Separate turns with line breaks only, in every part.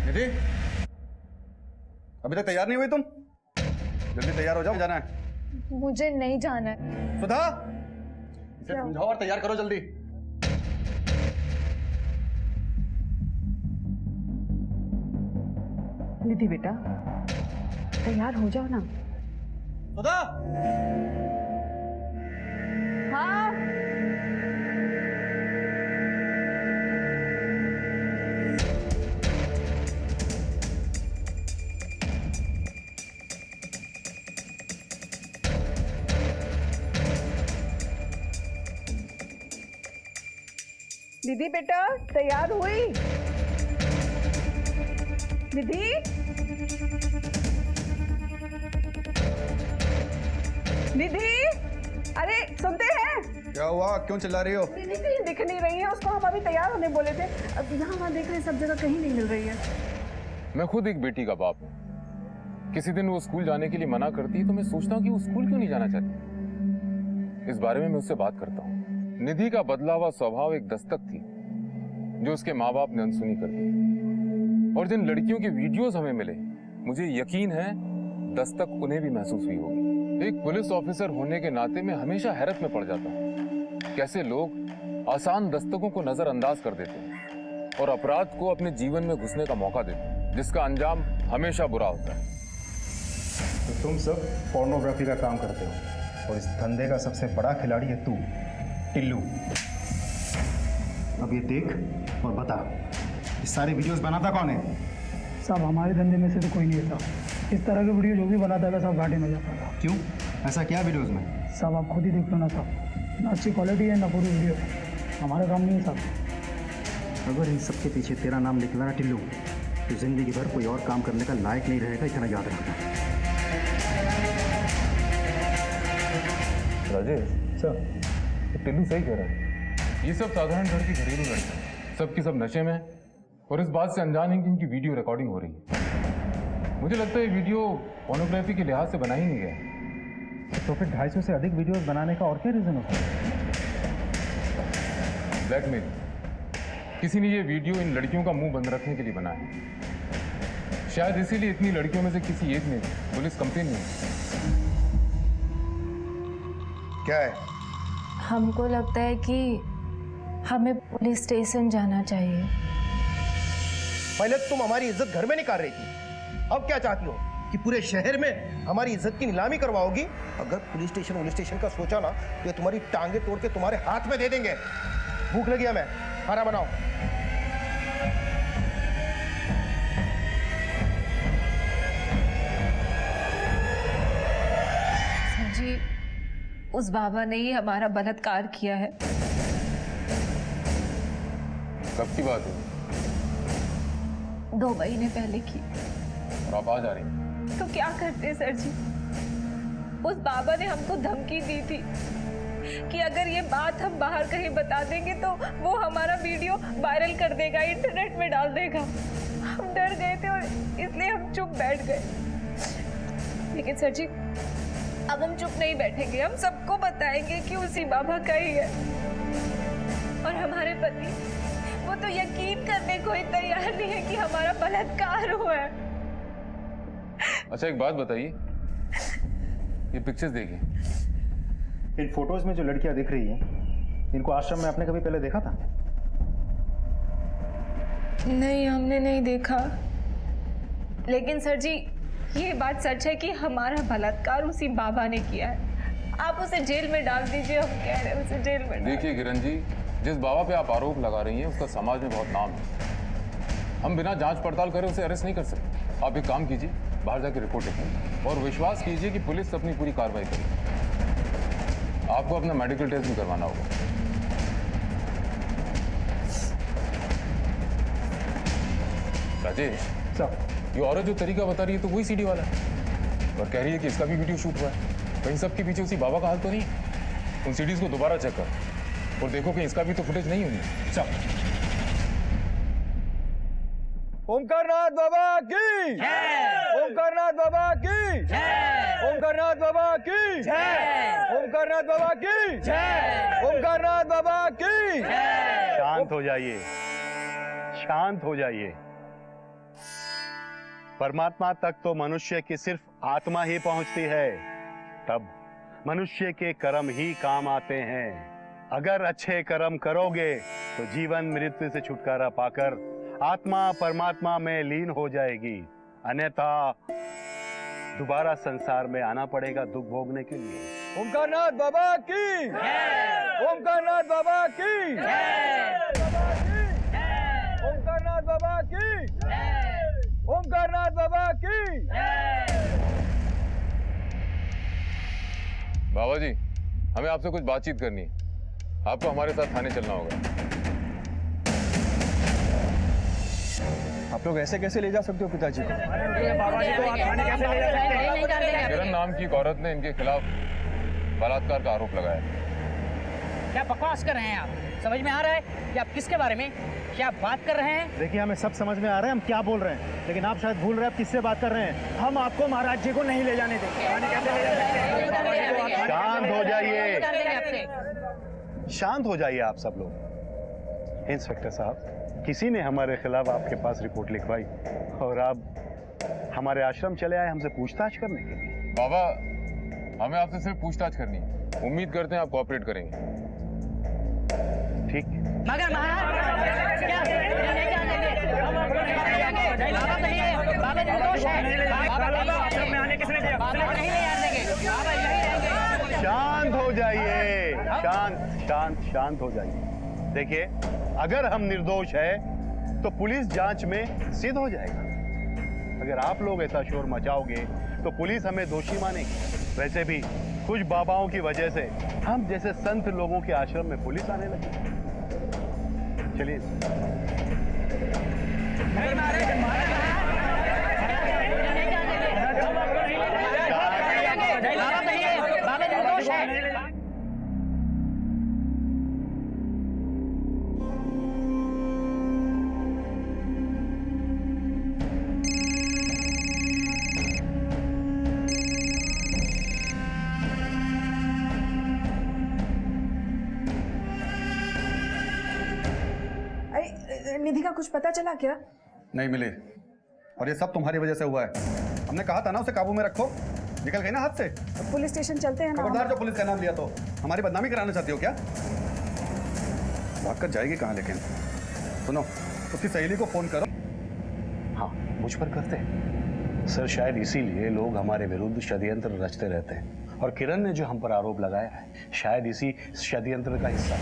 निधि, अभी तक तैयार नहीं हुई तुम? जल्दी तैयार हो जाओ, जाना है।
मुझे नहीं जाना है।
सुधा, इसे समझाओ और तैयार करो जल्दी।
निधि बेटा, तैयार हो जाओ ना।
सुधा!
हाँ। निधि बेटा, तैयार हुई? निधि, निधि, अरे सुनते हैं?
क्या हुआ, क्यों चिल्ला रही हो?
निधि कहीं दिख नहीं रही है, उसको हम अभी तैयार होने बोले थे। अब यहाँ वहाँ देख रहे हैं, सब जगह कहीं नहीं मिल रही है।
मैं खुद एक बेटी का बाप हूँ। किसी दिन वो स्कूल जाने के लिए मना करती है तो मैं सोचता हूँ कि वो स्कूल क्यों नहीं जाना चाहती। इस बारे में मैं उससे बात करता हूँ। निधि का बदला हुआ स्वभाव एक दस्तक थी जो उसके माँ बाप ने अनसुनी कर दी। और जिन लड़कियों की वीडियोस हमें मिले, मुझे यकीन है दस्तक उन्हें भी महसूस हुई होगी। एक पुलिस ऑफिसर होने के नाते मैं हमेशा हैरत में पड़ जाता हूँ कैसे लोग आसान दस्तकों को नजरअंदाज कर देते हैं और अपराध को अपने जीवन में घुसने का मौका देते हैं, जिसका अंजाम हमेशा बुरा होता है।
तो तुम सब पोर्नोग्राफी का काम करते हो और इस धंधे का सबसे बड़ा खिलाड़ी है तू, टिल्लू। अब ये देख और बता, ये सारे वीडियोस बनाता कौन है?
साहब हमारे धंधे में से तो कोई नहीं है साहब। इस तरह के वीडियो जो भी बनाता था सब घाटे में जाता था।
क्यों, ऐसा क्या वीडियोस में?
साहब आप खुद ही देख लो ना साहब, ना अच्छी क्वालिटी है ना पूरी वीडियो है। हमारा काम नहीं है साहब।
अगर इन सब के पीछे तेरा नाम निकला ना टिल्लू, तो जिंदगी भर कोई और काम करने का लायक नहीं रहेगा, इतना याद रखना।
राजेश
सर,
टिल्लू सही कह रहा है। ये सब साधारण घर की घरेलू लड़कियां सब की सब नशे में और इस बात से अनजान है कि इनकी वीडियो रिकॉर्डिंग हो रही है। मुझे लगता है ये वीडियो पोर्नोग्राफी के लिहाज से बना ही नहीं गया।
तो फिर 250 से अधिक वीडियोस बनाने का और क्या रीजन हो सकता है?
ब्लैकमेल। किसी ने ये वीडियो इन लड़कियों का मुंह बंद रखने के लिए बनाया है। शायद इसीलिए इतनी लड़कियों में से किसी एक ने पुलिस कंप्लेन नहीं की।
क्या है?
हमको लगता है कि हमें पुलिस स्टेशन जाना चाहिए।
पहले तुम हमारी इज्जत घर में नहीं कर रही थी, अब क्या चाहती हो कि पूरे शहर में हमारी इज्जत की नीलामी करवाओगी? अगर पुलिस स्टेशन का सोचा ना तो ये तुम्हारी टांगे तोड़ के तुम्हारे हाथ में दे देंगे। भूख लगी हमें, खाना बनाओ।
सर जी, उस बाबा ने ही हमारा बलात्कार किया है।
कब की बात है?
2 महीने पहले की।
और आप आ जा रही हैं?
तो क्या करते सर जी? उस बाबा ने हमको धमकी दी थी कि अगर ये बात हम बाहर कहीं बता देंगे तो वो हमारा वीडियो वायरल कर देगा, इंटरनेट में डाल देगा। हम डर गए थे और इसलिए हम चुप बैठ गए। लेकिन सर जी, अब हम चुप नहीं बैठेंगे, हम सबको बताएंगे कि उसी बाबा का ही है। और हमारे पति वो तो यकीन करने को ही तैयार नहीं है कि हमारा बलात्कार हुआ है।
अच्छा एक बात बताइए, ये पिक्चर्स देखिए।
इन फोटोज में जो लड़कियां दिख रही हैं, इनको आश्रम में आपने कभी पहले देखा था?
नहीं, हमने नहीं देखा। लेकिन सर जी, ये बात सच है कि हमारा बलात्कार उसी बाबा ने किया है। आप उसे जेल में डाल दीजिए, हम कह रहे हैं उसे जेल में।
देखिए किरण जी, जिस बाबा पे आप आरोप लगा रही हैं उसका समाज में बहुत नाम है। हम बिना जांच पड़ताल करे उसे अरेस्ट नहीं कर सकते। आप एक काम कीजिए, बाहर जाकर रिपोर्ट लिखिए और विश्वास कीजिए कि पुलिस अपनी पूरी कार्रवाई करेगी। आपको अपना मेडिकल टेस्ट भी करवाना होगा। राजेश
सर,
ये औरत जो तरीका बता रही है तो वही सीडी वाला है और कह रही है कि इसका भी वीडियो शूट हुआ है। कहीं सबके पीछे उसी बाबा का हाल तो नहीं? उन सीडीज को दोबारा चेक कर और देखो कि इसका भी तो फुटेज नहीं होगी।
सर।
ओमकारनाथ बाबा की जय! ओमकारनाथ बाबा की जय! ओमकारनाथ बाबा की जय! ओमकारनाथ बाबा की जय! ओमकारनाथ बाबा की जय!
शांत हो जाइए, शांत हो जाइए।
परमात्मा तक तो मनुष्य की सिर्फ आत्मा ही पहुंचती है, तब मनुष्य के कर्म ही काम आते हैं। अगर अच्छे कर्म करोगे तो जीवन मृत्यु से छुटकारा पाकर आत्मा परमात्मा में लीन हो जाएगी, अन्यथा दोबारा संसार में आना पड़ेगा दुख भोगने के लिए।
ओमकारनाथ बाबा की ओमकारनाथ बाबा की ओमकारनाथ बाबा की ओमकारनाथ बाबा की।
बाबा जी, हमें आपसे कुछ बातचीत करनी है। आपको हमारे साथ थाने चलना होगा।
आप लोग ऐसे कैसे ले जा सकते हो पिताजी को?
किरण नाम की एक औरत ने इनके खिलाफ बलात्कार का आरोप लगाया।
क्या बकवास कर रहे हैं आप? समझ में आ रहा है कि आप किसके बारे में क्या बात कर रहे हैं?
देखिए, हमें सब समझ में आ रहा है हम क्या बोल रहे हैं, लेकिन आप शायद भूल रहे हैं आप किससे बात कर रहे हैं। हम आपको महाराज जी को नहीं ले जाने देंगे।
शांत हो जाइए, शांत हो जाइए आप सब लोग। इंस्पेक्टर साहब, किसी ने हमारे खिलाफ आपके पास रिपोर्ट लिखवाई और आप हमारे आश्रम चले आए हमसे पूछताछ करने के लिए।
बाबा, हमें आपसे सिर्फ पूछताछ करनी है। उम्मीद करते हैं आप कोऑपरेट करेंगे।
ठीक।
मगर महाराज क्या नहीं जाने देंगे? बाबा नहीं है, बाबा निर्दोष है। बाबा नहीं ले जाने देंगे, बाबा यहीं रहेंगे।
शांत हो जाइए, शांत शांत शांत हो जाइए। देखिए, अगर हम निर्दोष है तो पुलिस जांच में सिद्ध हो जाएगा। अगर आप लोग ऐसा शोर मचाओगे तो पुलिस हमें दोषी मानेगी। वैसे भी कुछ बाबाओं की वजह से हम जैसे संत लोगों के आश्रम में पुलिस आने लगी। चलिए।
बाबा निर्दोष है।
निधि का कुछ पता चला क्या?
नहीं मिली, और ये सब तुम्हारी वजह से हुआ है। हमने कहा था ना उसे काबू में रखो, निकल गई ना हाथ से।
पुलिस स्टेशन चलते हैं ना।
खबरदार, जो पुलिस का नाम लिया तो हमारी बदनामी कराना चाहती हो क्या? भाग कर जाएगी कहाँ? लेकिन सुनो, उसकी सहेली को फोन करो।
हाँ, मुझ पर करते हैं सर। शायद इसीलिए लोग हमारे विरुद्ध षड्यंत्र रचते रहते हैं, और किरण ने जो हम पर आरोप लगाया है शायद इसी षड्यंत्र का हिस्सा है।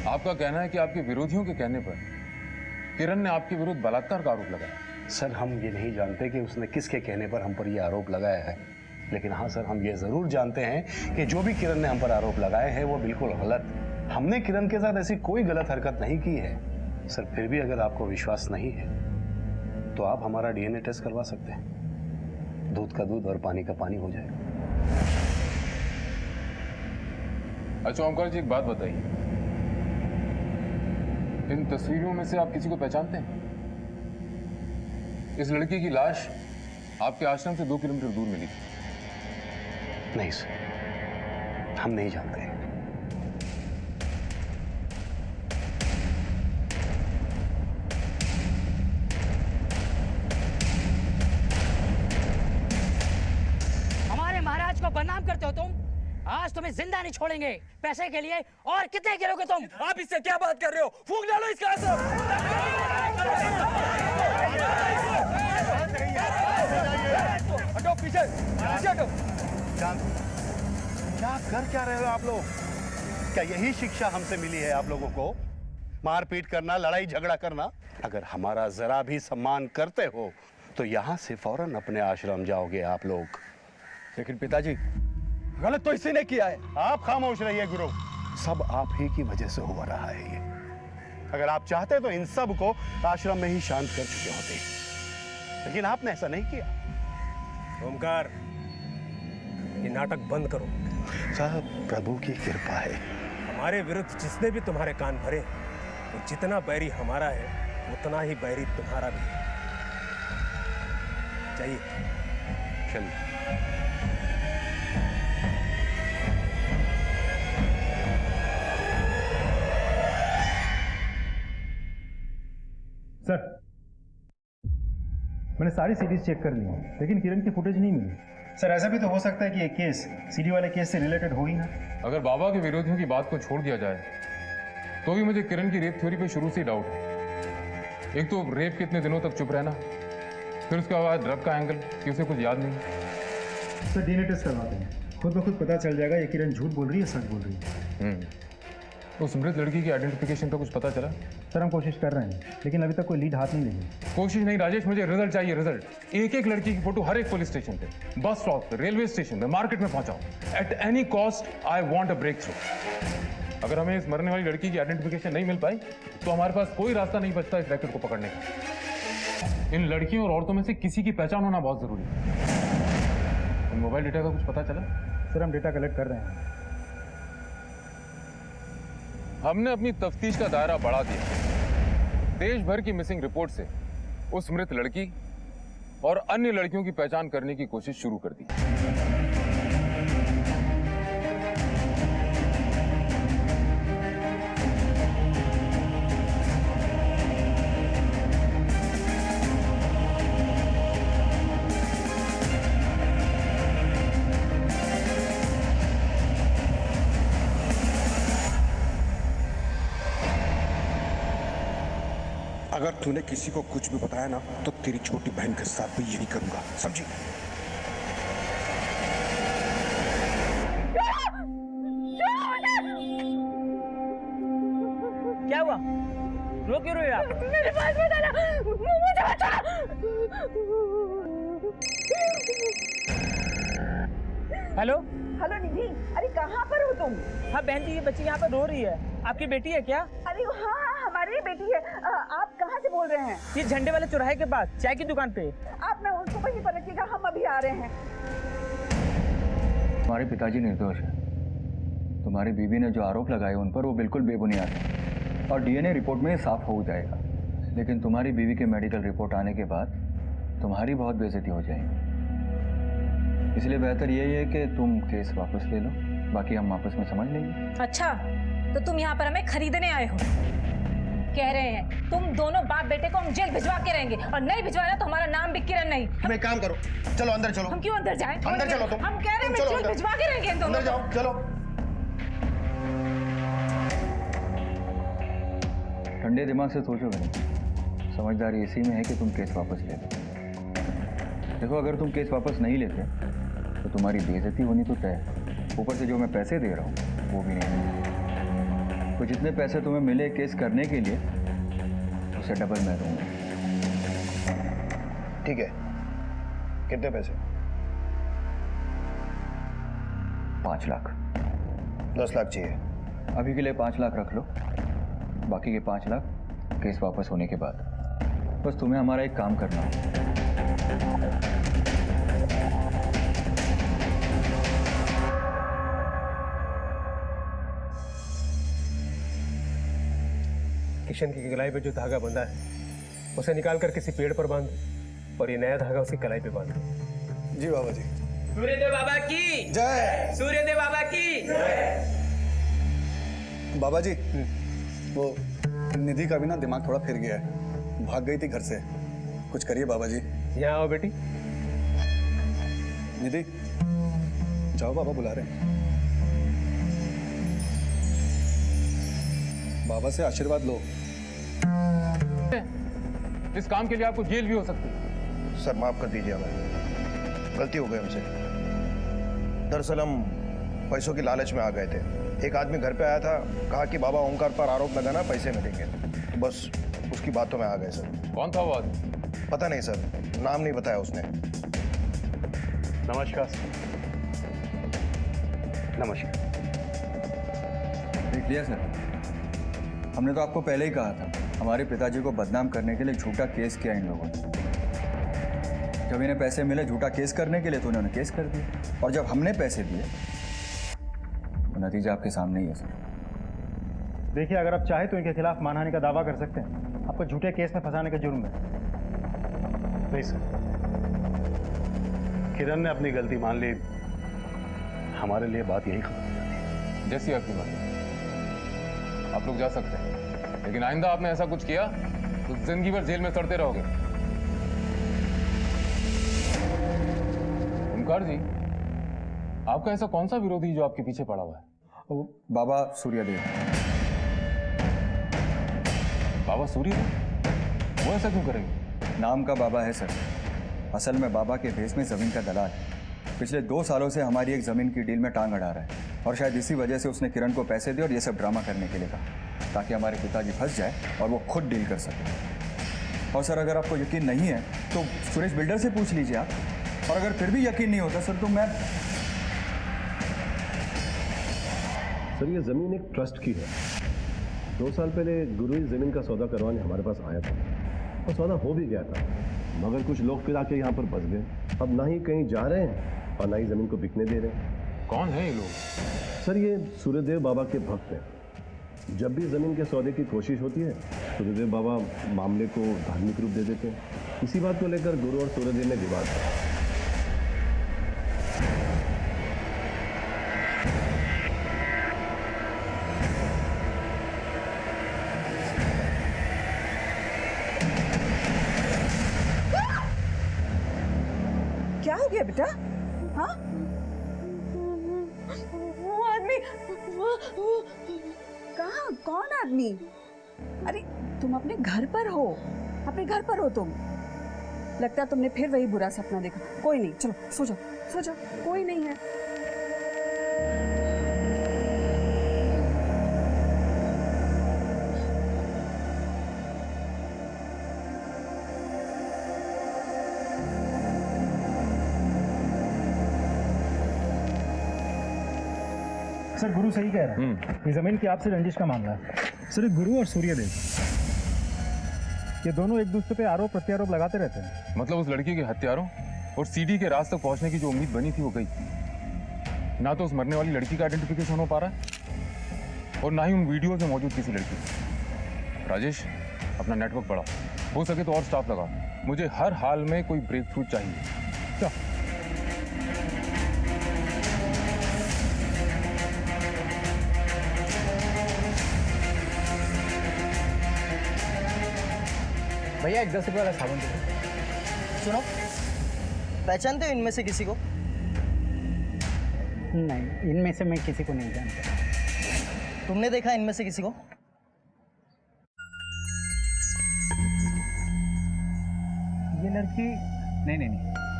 आपका कहना है कि आपके विरोधियों के कहने पर किरण ने आपके विरुद्ध बलात्कार का आरोप लगाया?
सर, हम ये नहीं जानते कि उसने किसके कहने पर हम पर यह आरोप लगाया है, लेकिन हाँ सर, हम ये जरूर जानते हैं कि जो भी किरण ने हम पर आरोप लगाए हैं वो बिल्कुल गलत। हमने किरण के साथ ऐसी कोई गलत हरकत नहीं की है। सर, फिर भी अगर आपको विश्वास नहीं है तो आप हमारा डीएनए टेस्ट करवा सकते हैं। दूध का दूध और पानी का पानी हो जाएगा।
अच्छा ओमकार जी, एक बात बताइए, इन तस्वीरों में से आप किसी को पहचानते हैं? इस लड़की की लाश आपके आश्रम से 2 किलोमीटर दूर मिली थी।
नहीं सर, हम नहीं जानते।
हमारे महाराज को बदनाम करते हो तुम। आज तुम्हें जिंदा नहीं छोड़ेंगे। पैसे के लिए और कितने गिरोगे तुम?
आप इससे क्या बात कर रहे हो? फूंक डालो इसका आश्रम। हटो पीछे, पीछे हटो।
क्या कर क्या रहे हो आप लोग? क्या यही शिक्षा हमसे मिली है आप लोगों को? मारपीट करना, लड़ाई झगड़ा करना? अगर हमारा जरा भी सम्मान करते हो तो यहाँ से फौरन अपने आश्रम जाओगे आप लोग।
लेकिन पिताजी, गलत तो इसी ने किया है।
आप खामोश रहिए गुरु, सब आप ही की वजह से हो रहा है ये। अगर आप चाहते तो इन सब को आश्रम में ही शांत कर चुके होते, लेकिन आपने ऐसा नहीं किया।
ओमकार, ये नाटक बंद करो।
साहब, प्रभु की कृपा है।
हमारे विरुद्ध जिसने भी तुम्हारे कान भरे, वो जितना बैरी हमारा है उतना ही बैरी तुम्हारा भी है। चाहिए
चलिए।
सर, मैंने सारी सीरीज चेक कर ली लेकिन किरण की फुटेज नहीं मिली। सर ऐसा भी तो हो सकता है कि ये केस सीडी वाले केस से रिलेटेड हो ही ना।
अगर बाबा के विरोधियों की बात को छोड़ दिया जाए तो भी मुझे किरण की रेप थ्योरी पे शुरू से डाउट है। एक तो रेप के इतने दिनों तक चुप रहना, फिर उसके बाद ड्रग का एंगल कि उसे कुछ याद नहीं।
सर डीएनए टेस्ट करवाते हैं, खुद ब खुद पता चल जाएगा ये किरण झूठ बोल रही है सच बोल रही है।
उस मृत लड़की की आइडेंटिफिकेशन का कुछ पता चला?
सर हम कोशिश कर रहे हैं लेकिन अभी तक कोई लीड हाथ नहीं लगी।
कोशिश नहीं राजेश, मुझे रिजल्ट चाहिए, रिजल्ट। एक एक लड़की की फोटो हर एक पुलिस स्टेशन पे, बस स्टॉप पे, रेलवे स्टेशन पे, मार्केट में पहुंचाओ। At any cost I want a breakthrough. अगर हमें इस मरने वाली लड़की की आइडेंटिफिकेशन नहीं मिल पाई तो हमारे पास कोई रास्ता नहीं बचता इस रैकेट को पकड़ने का। इन लड़कियों और औरतों में से किसी की पहचान होना बहुत जरूरी है। इन मोबाइल डेटा का कुछ पता चला?
सर हम डेटा कलेक्ट कर रहे हैं।
हमने अपनी तफ्तीश का दायरा बढ़ा दिया। देश भर की मिसिंग रिपोर्ट से उस मृत लड़की और अन्य लड़कियों की पहचान करने की कोशिश शुरू कर दी।
अगर तूने किसी को कुछ भी बताया ना तो तेरी छोटी बहन के साथ भी यही करूंगा, समझी?
क्या हुआ? रो क्यों रहे हो आप?
मेरे पास बताना, मुझे बता।
हेलो
हेलो निधि, अरे कहाँ पर हो तुम?
हाँ बहन जी, ये बच्ची यहाँ पर रो रही है। आपकी बेटी है क्या?
अरे हाँ हाँ हमारी ही बेटी है। आप कहाँ से बोल रहे हैं?
ये झंडे वाले चौराहे के पास चाय की दुकान पे।
आप ना उसको वहीं पर रखिएगा, हम अभी आ रहे हैं।
तुम्हारे पिताजी निर्दोष है। तुम्हारी बीवी ने जो आरोप लगाए उन पर वो बिल्कुल बेबुनियाद है और डीएनए रिपोर्ट में साफ हो जाएगा। लेकिन तुम्हारी बीवी के मेडिकल रिपोर्ट आने के बाद तुम्हारी बहुत बेइज्जती हो जाएगी। इसलिए बेहतर यही है कि तुम केस वापस ले लो, बाकी हम आपस में समझ लेंगे।
अच्छा, तो तुम यहाँ पर हमें खरीदने आए हो? कह रहे हैं तुम दोनों बाप बेटे को हम जेल भिजवा के रहेंगे और नहीं भिजवाना तो हमारा नाम भी किरण नहीं।
तुम एक काम करो, चलो अंदर चलो।
हम क्यों अंदर जाएं?
अंदर चलो तुम।
हम कह रहे हैं
चलो
जेल
अंदर।
भिजवा के रहेंगे इन दोनों
अंदर
को।
जाओ, चलो।
ठंडे दिमाग से सोचो नहीं, समझदारी इसी में है कि तुम केस वापस ले लो। देखो अगर तुम केस वापस नहीं लेते तो तुम्हारी बेइज्जती होनी तो तय है, ऊपर से जो मैं पैसे दे रहा हूँ वो भी नहीं। तो जितने पैसे तुम्हें मिले केस करने के लिए उससे डबल मैं दूंगा।
ठीक है, कितने पैसे?
5 लाख।
10 लाख चाहिए।
अभी के लिए 5 लाख रख लो, बाकी के 5 लाख केस वापस होने के बाद। बस तुम्हें हमारा एक काम करना है।
किशन की कलाई पे जो धागा बंधा है उसे निकाल कर किसी पेड़ पर बांध और ये नया धागा उसकी कलाई पे बांध।
जी बाबा जी।
सूर्यदेव बाबा की
जय।
सूर्यदेव बाबा की
बाबा जी, वो निधि का भी ना दिमाग थोड़ा फिर गया है, भाग गई थी घर से। कुछ करिए बाबा जी।
यहाँ आओ बेटी।
निधि जाओ, बाबा बुला रहे हैं। बाबा से आशीर्वाद लो।
इस काम के लिए आपको जेल भी हो सकती है।
सर माफ कर दीजिए, हमें गलती हो गई हमसे। दरअसल हम पैसों की लालच में आ गए थे। एक आदमी घर पे आया था, कहा कि बाबा ओंकार पर आरोप लगाना, पैसे मिलेंगे। तो बस उसकी बातों में आ गए सर।
कौन था वो आदमी?
पता नहीं सर, नाम नहीं बताया उसने।
नमस्कार सर। नमस्कार।
देख लिया सर, हमने तो आपको पहले ही कहा था, हमारे पिताजी को बदनाम करने के लिए झूठा केस किया इन लोगों ने। जब इन्हें पैसे मिले झूठा केस करने के लिए तो उन्होंने केस कर दिया, और जब हमने पैसे दिए तो नतीजा आपके सामने ही है सर।
देखिए अगर आप चाहे तो इनके खिलाफ मानहानि का दावा कर सकते हैं, आपको झूठे केस में फंसाने का जुर्म है।
नहीं सर, किरण ने अपनी गलती मान ली, हमारे लिए बात यही खत्म हो जाती है।
जैसी आपकी मर्जी, आप लोग जा सकते हैं, लेकिन आइंदा आपने ऐसा कुछ किया तो जिंदगी भर जेल में सड़ते रहोगे। ओमकार जी, आपका ऐसा कौन सा विरोधी जो आपके पीछे पड़ा हुआ है?
बाबा सूर्यदेव।
बाबा सूर्यदेव? वो ऐसा क्यों करेंगे?
नाम का बाबा है सर, असल में बाबा के भेस में जमीन का दलाल है। पिछले 2 सालों से हमारी एक जमीन की डील में टांग अड़ा रहा है और शायद इसी वजह से उसने किरण को पैसे दिए और ये सब ड्रामा करने के लिए कहा ताकि हमारे पिताजी फंस जाए और वो खुद डील कर सके। और सर अगर आपको यकीन नहीं है तो सुरेश बिल्डर से पूछ लीजिए आप, और अगर फिर भी यकीन नहीं होता सर तो मैं
सर ये जमीन एक ट्रस्ट की है। 2 साल पहले गुरु इस जमीन का सौदा करवाने हमारे पास आया था और सौदा हो भी गया था, मगर कुछ लोग फिर आके यहाँ पर बस गए। अब ना ही कहीं जा रहे हैं और ना ही जमीन को बिकने दे रहे हैं।
कौन है ये लोग?
सर ये सूर्यदेव बाबा के भक्त हैं। जब भी जमीन के सौदे की कोशिश होती है सूर्यदेव बाबा मामले को धार्मिक रूप दे देते हैं। इसी बात को लेकर गुरु और सूर्यदेव में विवाद है।
क्या हो गया बेटा? हाँ,
वो आदमी
कहाँ? कौन आदमी? अरे तुम अपने घर पर हो, अपने घर पर हो तुम। लगता है तुमने फिर वही बुरा सपना देखा। कोई नहीं, चलो सो जाओ, सो जाओ, कोई नहीं है।
सर गुरु सही कह रहे हैं, ये जमीन की आपसे रंजिश का मामला है। सर गुरु और सूर्यदेव ये दोनों एक दूसरे पे आरोप प्रत्यारोप लगाते रहते हैं।
मतलब उस लड़की के हत्यारों और सीडी के राज तक पहुंचने की जो उम्मीद बनी थी वो गई। ना तो उस मरने वाली लड़की का आइडेंटिफिकेशन हो पा रहा है और ना ही उन वीडियोज में मौजूद किसी लड़की। राजेश अपना नेटवर्क बढ़ाओ, हो सके तो और स्टाफ लगाओ। मुझे हर हाल में कोई ब्रेक थ्रू चाहिए।
भैया एक 10 रुपये वाला साबुन दे।
सुनो, पहचानते हो इनमें से किसी को?
नहीं, इनमें से मैं किसी को नहीं जानता।
तुमने देखा इनमें से किसी को?
ये लड़की नहीं,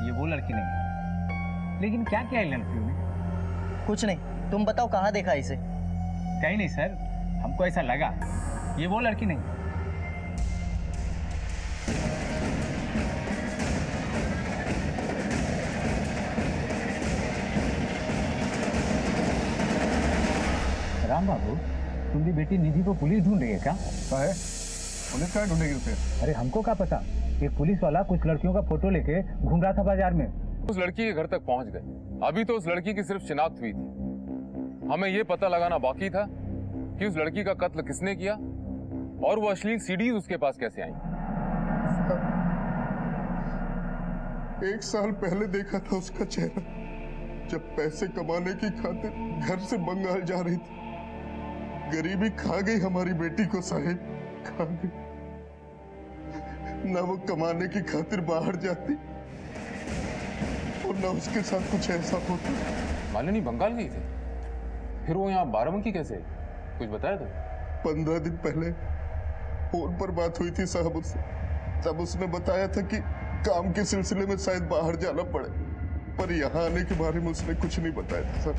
ये वो लड़की नहीं। लेकिन क्या किया है लड़कियों ने?
कुछ नहीं, तुम बताओ कहाँ देखा इसे?
कहीं नहीं सर, हमको ऐसा लगा ये वो लड़की नहीं। राम बाबू, तुम्हारी बेटी निधि को पुलिस ढूंढ रही है क्या?
है पुलिस क्या ढूंढेगी उसे?
अरे हमको क्या पता, एक पुलिस वाला कुछ लड़कियों का फोटो लेके घूम रहा था बाजार में।
उस लड़की के घर तक पहुंच गए। अभी तो उस लड़की की सिर्फ शिनाख्त हुई थी। हमें यह पता लगाना बाकी था कि उस लड़की का कत्ल किसने किया और वो अश्लील सीडीज उसके पास कैसे आई।
1 साल पहले देखा था उसका चेहरा, जब पैसे कमाने की खातिर घर से बंगाल जा रही थी। गरीबी खा गई हमारी बेटी को साहिब, खा गई। ना वो कमाने की खातिर बाहर जाती और ना उसके साथ कुछ ऐसा होता।
मालिनी बंगाल गई थी, फिर वो यहाँ बाराबंकी कैसे? कुछ बताया था?
15 दिन पहले फोन पर बात हुई थी साहब उससे। तब उसने बताया था कि काम के सिलसिले में शायद बाहर जाना पड़े, पर यहाँ आने के बारे में उसने कुछ नहीं बताया था सर।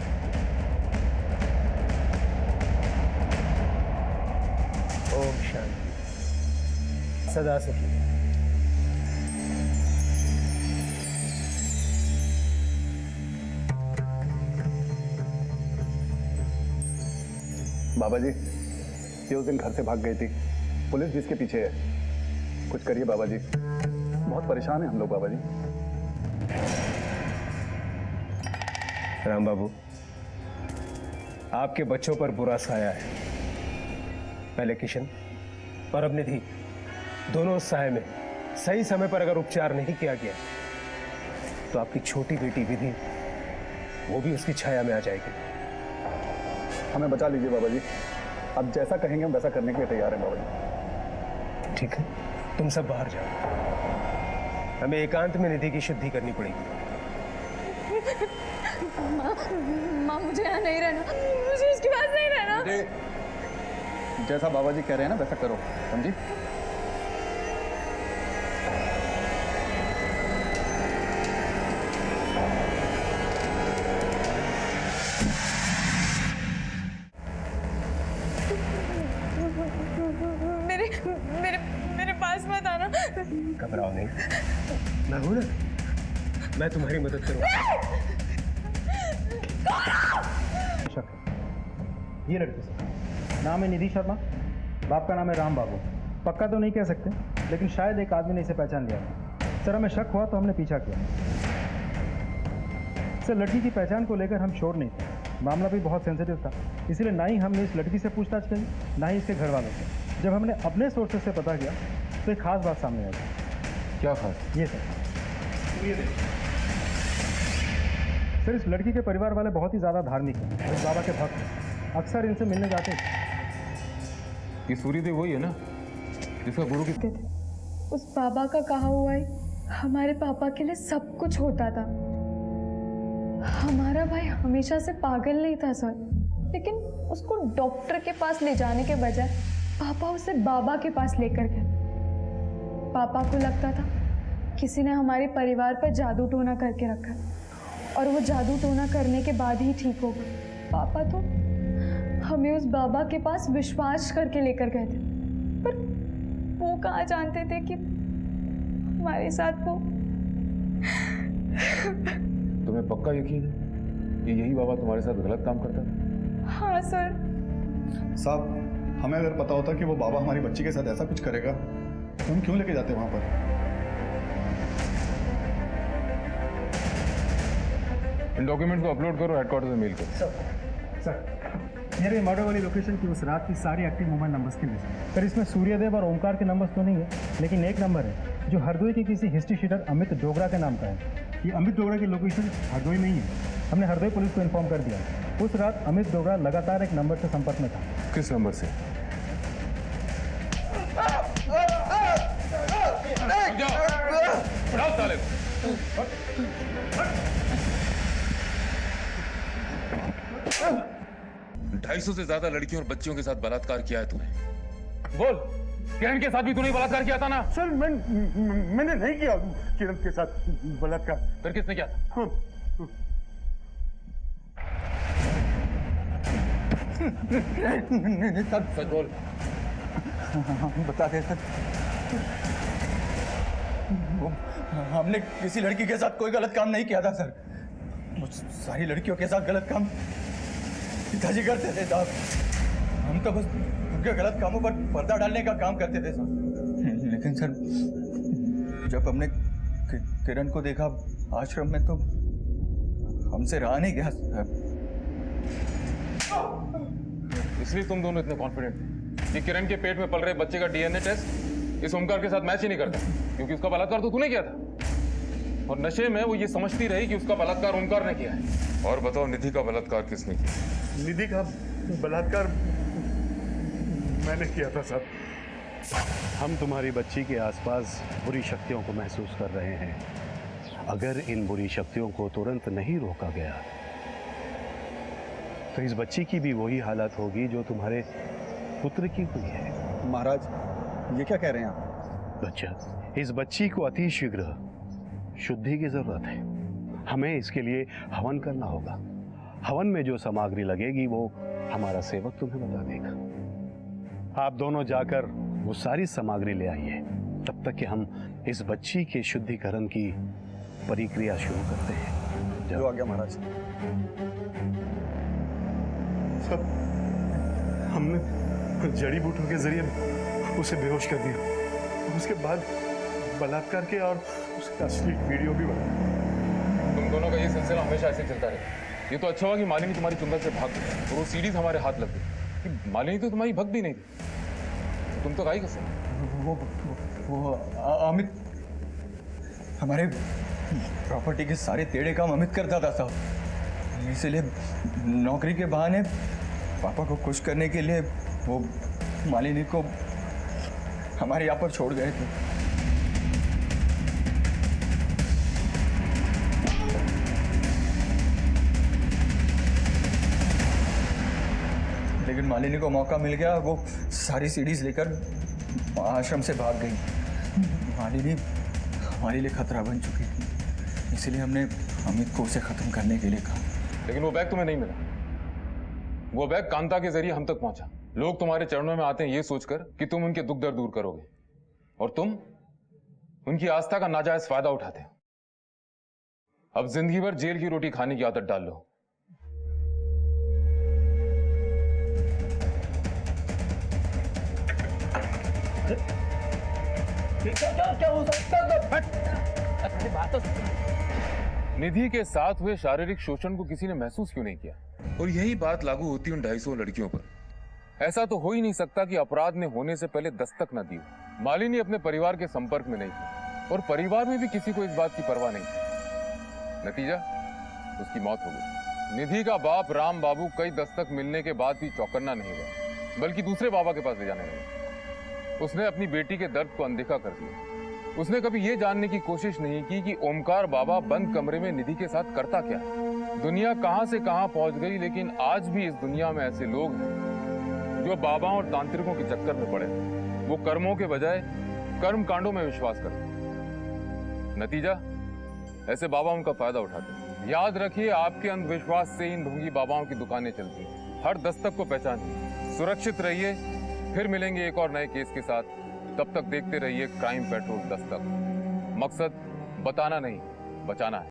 ओम शांति, सदा सुखी।
बाबा जी ये उस दिन घर से भाग गई थी, पुलिस जिसके पीछे है। कुछ करिए बाबा जी, बहुत परेशान है हम लोग बाबा जी।
राम बाबू, आपके बच्चों पर बुरा साया है। पहले किशन और अब निधि, दोनों उस साये में सही समय पर अगर उपचार नहीं किया गया तो आपकी छोटी बेटी विधि वो भी उसकी छाया में आ जाएगी।
हमें बचा लीजिए बाबा जी, आप जैसा कहेंगे हम वैसा करने के लिए तैयार हैं बाबा जी।
ठीक है, तुम सब बाहर जाओ, हमें एकांत में निधि की शुद्धि करनी पड़ेगी।
माँ मुझे यहाँ नहीं रहना, मुझे इसके पास नहीं रहना।
जैसा बाबा जी कह रहे हैं ना वैसा करो, समझी?
मेरे मेरे मेरे पास मत आना।
घबराओ नहीं, मैं हूं ना, मैं तुम्हारी मदद करूंगा।
शक है। ये लड़की से नाम है निधि शर्मा, बाप का नाम है राम बाबू। पक्का तो नहीं कह सकते, लेकिन शायद एक आदमी ने इसे पहचान लिया। सर हमें शक हुआ तो हमने पीछा किया। सर लड़की की पहचान को लेकर हम श्योर नहीं थे, मामला भी बहुत सेंसिटिव था, इसीलिए ना ही हमने इस लड़की से पूछताछ करी, ना ही इसके घर वालों से। जब हमने अपने सोर्सेज से पता किया तो एक खास बात सामने आई।
क्या खास?
ये सर इस लड़की के परिवार वाले बहुत ही ज़्यादा धार्मिक हैं, इस बाबा के भक्त हैं, अक्सर इनसे मिलने जाते हैं।
ये सूर्यदेव वही है ना जिसका गुरु की
उस बाबा का कहा हुआ है हमारे पापा के लिए सब कुछ होता था। हमारा भाई हमेशा से पागल नहीं था सर, लेकिन उसको डॉक्टर के पास ले जाने के बजाय पापा उसे बाबा के पास लेकर गए। पापा को लगता था किसी ने हमारे परिवार पर जादू टोना करके रखा और वो जादू टोना करने के बाद ही ठीक होगा। पापा तो हमें उस बाबा के पास विश्वास करके लेकर गए थे, पर वो कहाँ जानते थे कि हमारे साथ वो।
तुम्हें पक्का यकीन है कि यही बाबा तुम्हारे साथ गलत काम करता था?
हाँ सर।
साहब हमें अगर पता होता कि वो बाबा हमारी बच्ची के साथ ऐसा कुछ करेगा तो हम क्यों लेके जाते वहां पर?
इन डॉक्यूमेंट्स को अपलोड करो, हेडक्वार्टर में मेल करो।
सर मेरे मर्डर वाली लोकेशन की उस रात की सारी एक्टिव मोबाइल नंबर्स की लिस्ट। सर इसमें सूर्यदेव और ओमकार के नंबर्स तो नहीं है, लेकिन एक नंबर है जो हरदोई के किसी हिस्ट्री शीटर अमित डोगरा के नाम का है। ये अमित डोगरा की लोकेशन हरदोई में ही है। हमने हरदोई पुलिस को इन्फॉर्म कर दिया। उस रात अमित डोगरा लगातार एक नंबर से संपर्क में था।
किस नंबर से? उठाओ साले को। 250 से ज्यादा लड़कियों और बच्चियों के साथ बलात्कार किया है तूने। बोल, किरण के साथ भी तूने बलात्कार किया था ना?
सर मैंने नहीं किया किरण के साथ बलात्कार।
फिर किसने किया था? सच बोल।
बता दे सर, हमने किसी लड़की के साथ कोई गलत काम नहीं किया था सर। सारी लड़कियों के साथ गलत काम पिताजी करते थे साहब। हम तो बस उनके गलत कामों पर पर्दा डालने का काम करते थे सर। लेकिन सर जब हमने किरण को देखा आश्रम में तो हमसे रहा नहीं गया सर।
इसलिए तुम दोनों इतने कॉन्फिडेंट थे कि किरण के पेट में पल रहे बच्चे का डीएनए टेस्ट इस ओमकार के साथ मैच ही नहीं करता, क्योंकि उसका बलात्कार तो तूने किया था। और नशे में वो ये समझती रही कि उसका बलात्कार ओमकार ने किया है। और बताओ निधि का बलात्कार किसने किया?
निधि का बलात्कार मैंने किया था साहब।
हम तुम्हारी बच्ची के आसपास बुरी शक्तियों को महसूस कर रहे हैं। अगर इन बुरी शक्तियों को तुरंत नहीं रोका गया तो इस बच्ची की भी वही हालत होगी जो तुम्हारे पुत्र की हुई है।
महाराज ये क्या कह रहे हैं आप?
बच्चा, इस बच्ची को अति शीघ्र शुद्धि की जरूरत है। हमें इसके लिए हवन करना होगा। हवन में जो सामग्री लगेगी वो हमारा सेवक तुम्हें बता देगा। आप दोनों जाकर वो सारी सामग्री ले आइए, तब तक कि हम इस बच्ची के शुद्धिकरण की प्रक्रिया शुरू करते हैं।
जो आ गया महाराज।
सब हमने जड़ी बूटियों के जरिए उसे बेहोश कर दिया। उसके बाद बलात्कार के और उसका असली वीडियो भी बना।
तुम दोनों का ये सिलसिला हमेशा ऐसे चलता रहे। ये तो अच्छा हुआ कि मालिनी तुम्हारी चुंबल से भाग गई और वो सीरीज हमारे हाथ लग गई। कि मालिनी तो तुम्हारी भक्त भी नहीं थी, तुम तो गाई कैसे?
वो अमित हमारे प्रॉपर्टी के सारे टेढ़े काम अमित करता था साहब। इसलिए नौकरी के बहाने पापा को खुश करने के लिए वो मालिनी को हमारे यहाँ पर छोड़ गए थे। लेकिन मालिनी को मौका मिल गया, वो सारी सीडीज लेकर आश्रम से भाग गई। मालिनी हमारे लिए खतरा बन चुकी थी, इसलिए हमने अमित को उसे खत्म करने के लिए कहा।
लेकिन वो बैग तुम्हें नहीं मिला। वो बैग कांता के जरिए हम तक पहुंचा। लोग तुम्हारे चरणों में आते हैं ये सोचकर कि तुम उनके दुख दर्द दूर करोगे, और तुम उनकी आस्था का नाजायज फायदा उठाते हो। अब जिंदगी भर जेल की रोटी खाने की आदत डाल लो। निधि के साथ हुए शारीरिक शोषण को किसी ने महसूस क्यों नहीं किया? और यही बात लागू होती उन 250 लड़कियों पर। ऐसा तो हो ही नहीं सकता कि अपराध ने होने से पहले दस्तक न दी हो। मालिनी अपने परिवार के संपर्क में नहीं थी, और परिवार में भी किसी को इस बात की परवाह नहीं थी। नतीजा, उसकी मौत हो गई। निधि का बाप राम बाबू कई दस्तक मिलने के बाद भी चौकन्ना नहीं हुआ, बल्कि दूसरे बाबा के पास ले जाने लगा। उसने अपनी बेटी के दर्द को अनदेखा कर दिया। उसने कभी यह जानने की कोशिश नहीं की कि ओमकार बाबा बंद कमरे में निधि के साथ करता क्या है। दुनिया कहां से कहां पहुंच गई, लेकिन आज भी इस दुनिया में ऐसे लोग हैं जो बाबाओं और तांत्रिकों के चक्कर में पड़े। वो कर्मों के बजाय कर्म कांडों में विश्वास करते। नतीजा, ऐसे बाबा उनका फायदा उठाते। याद रखिए, आपके अंधविश्वास से इन ढोंगी बाबाओं की दुकानें चलती हैं। हर दस्तक को पहचानिए, सुरक्षित रहिए। फिर मिलेंगे एक और नए केस के साथ। तब तक देखते रहिए क्राइम पेट्रोल दस्तक। मकसद बताना नहीं, बचाना है।